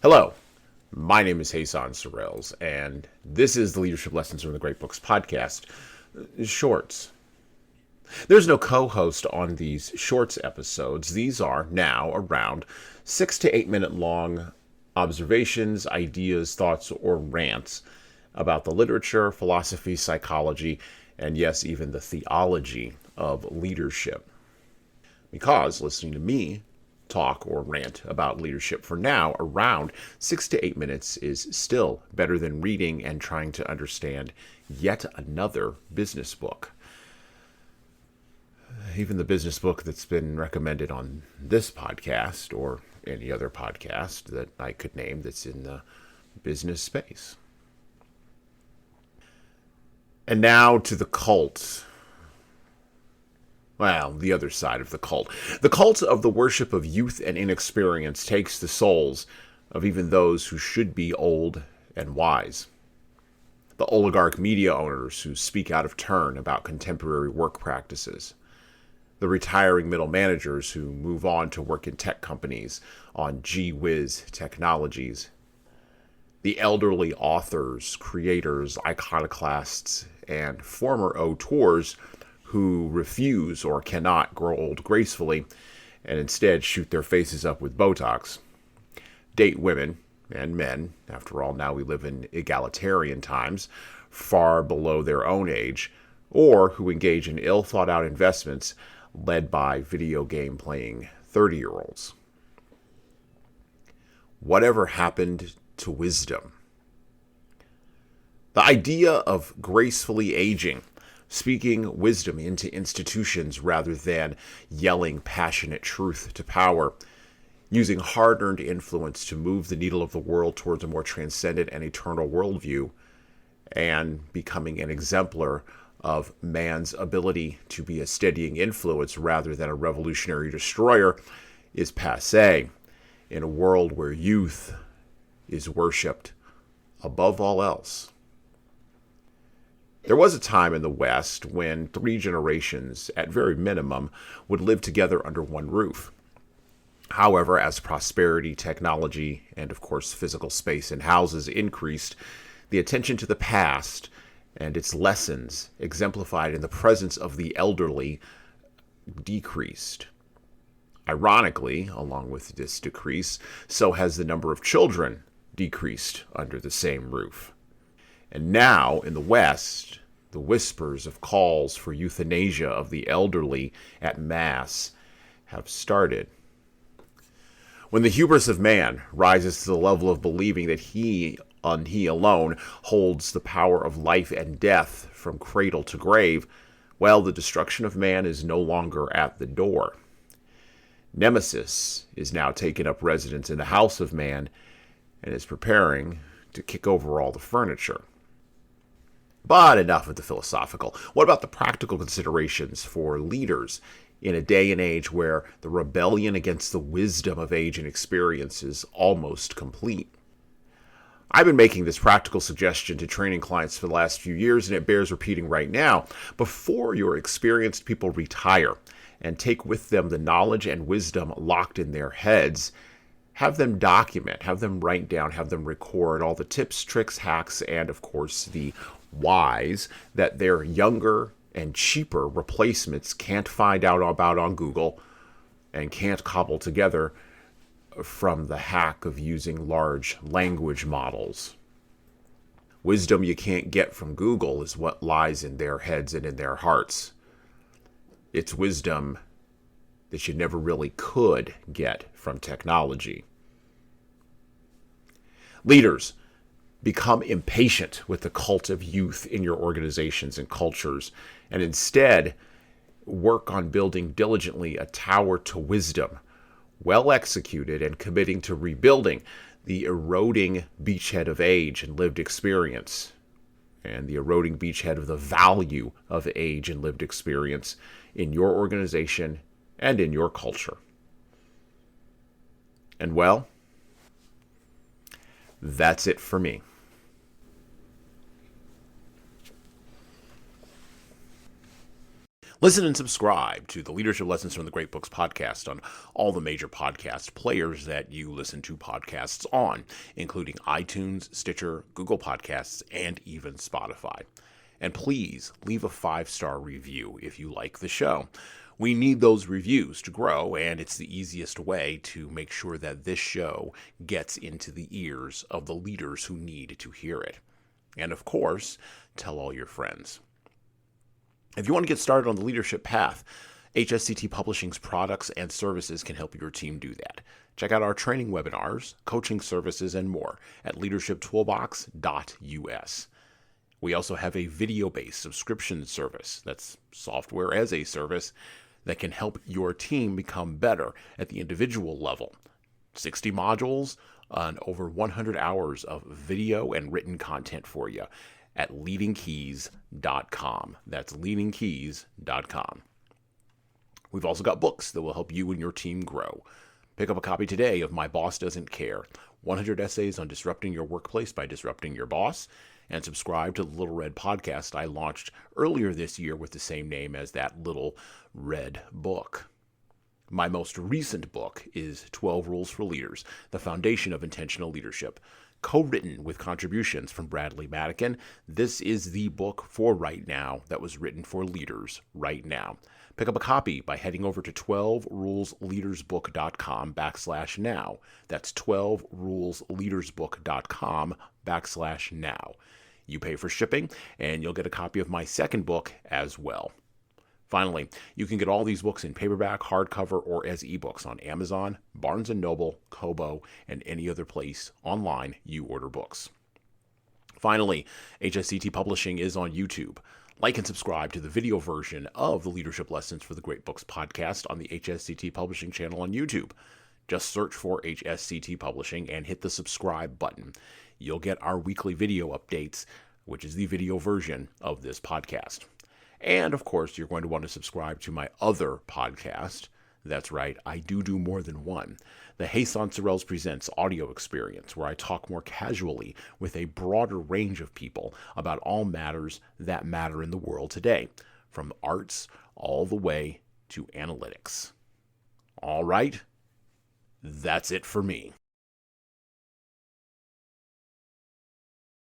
Hello, my name is Hassan Sorrells, and this is the Leadership Lessons from the Great Books podcast, Shorts. There's no co-host on these Shorts episodes. These are now around 6 to 8 minute long observations, ideas, thoughts, or rants about the literature, philosophy, psychology, and yes, even the theology of leadership. Because listening to me talk or rant about leadership for now around 6 to 8 minutes is still better than reading and trying to understand yet another business book. Even the business book that's been recommended on this podcast or any other podcast that I could name that's in the business space. And now to the cult. Well, the other side of the cult. The cult of the worship of youth and inexperience takes the souls of even those who should be old and wise. The oligarch media owners who speak out of turn about contemporary work practices. The retiring middle managers who move on to work in tech companies on gee-whiz technologies. The elderly authors, creators, iconoclasts, and former auteurs who refuse or cannot grow old gracefully and instead shoot their faces up with Botox. Date women and men, after all, now we live in egalitarian times, far below their own age, or who engage in ill-thought-out investments led by video game playing 30-year-olds. Whatever happened to wisdom? The idea of gracefully aging, speaking wisdom into institutions rather than yelling passionate truth to power, using hard-earned influence to move the needle of the world towards a more transcendent and eternal worldview, and becoming an exemplar of man's ability to be a steadying influence rather than a revolutionary destroyer, is passé in a world where youth is worshipped above all else. There was a time in the West when 3 generations, at very minimum, would live together under one roof. However, as prosperity, technology, and of course physical space in houses increased, the attention to the past and its lessons, exemplified in the presence of the elderly, decreased. Ironically, along with this decrease, so has the number of children decreased under the same roof. And now, in the West, the whispers of calls for euthanasia of the elderly at mass have started. When the hubris of man rises to the level of believing that he alone holds the power of life and death from cradle to grave, well, the destruction of man is no longer at the door. Nemesis is now taking up residence in the house of man and is preparing to kick over all the furniture. But enough of the philosophical. What about the practical considerations for leaders in a day and age where the rebellion against the wisdom of age and experience is almost complete? I've been making this practical suggestion to training clients for the last few years, and it bears repeating right now. Before your experienced people retire and take with them the knowledge and wisdom locked in their heads, have them document, have them write down, have them record all the tips, tricks, hacks, and of course the whys that their younger and cheaper replacements can't find out about on Google and can't cobble together from the hack of using large language models. Wisdom you can't get from Google is what lies in their heads and in their hearts. It's wisdom that you never really could get from technology. Leaders, become impatient with the cult of youth in your organizations and cultures, and instead work on building diligently a tower to wisdom, well executed and committing to rebuilding the eroding beachhead of age and lived experience, and the eroding beachhead of the value of age and lived experience in your organization and in your culture. And well, that's it for me. Listen and subscribe to the Leadership Lessons from the Great Books podcast on all the major podcast players that you listen to podcasts on, including iTunes, Stitcher, Google Podcasts, and even Spotify. And please leave a 5-star review if you like the show. We need those reviews to grow, and it's the easiest way to make sure that this show gets into the ears of the leaders who need to hear it. And of course, tell all your friends. If you want to get started on the leadership path, HSCT Publishing's products and services can help your team do that. Check out our training webinars, coaching services, and more at leadershiptoolbox.us. We also have a video-based subscription service, that's software as a service, that can help your team become better at the individual level. 60 modules and over 100 hours of video and written content for you at LeadingKeys.com. That's LeadingKeys.com. We've also got books that will help you and your team grow. Pick up a copy today of My Boss Doesn't Care, 100 essays on disrupting your workplace by disrupting your boss, and subscribe to the Little Red podcast I launched earlier this year with the same name as that Little Red book. My most recent book is 12 Rules for Leaders, the Foundation of Intentional Leadership. Co-written with contributions from Bradley Madigan, this is the book for right now that was written for leaders right now. Pick up a copy by heading over to 12rulesleadersbook.com/now. That's 12rulesleadersbook.com/now. You pay for shipping, and you'll get a copy of my second book as well. Finally, you can get all these books in paperback, hardcover, or as ebooks on Amazon, Barnes & Noble, Kobo, and any other place online you order books. Finally, HSCT Publishing is on YouTube. Like and subscribe to the video version of the Leadership Lessons for the Great Books podcast on the HSCT Publishing channel on YouTube. Just search for HSCT Publishing and hit the subscribe button. You'll get our weekly video updates, which is the video version of this podcast. And, of course, you're going to want to subscribe to my other podcast. That's right, I do more than one. The Hasan Sorrells Presents audio experience, where I talk more casually with a broader range of people about all matters that matter in the world today, from arts all the way to analytics. All right, that's it for me.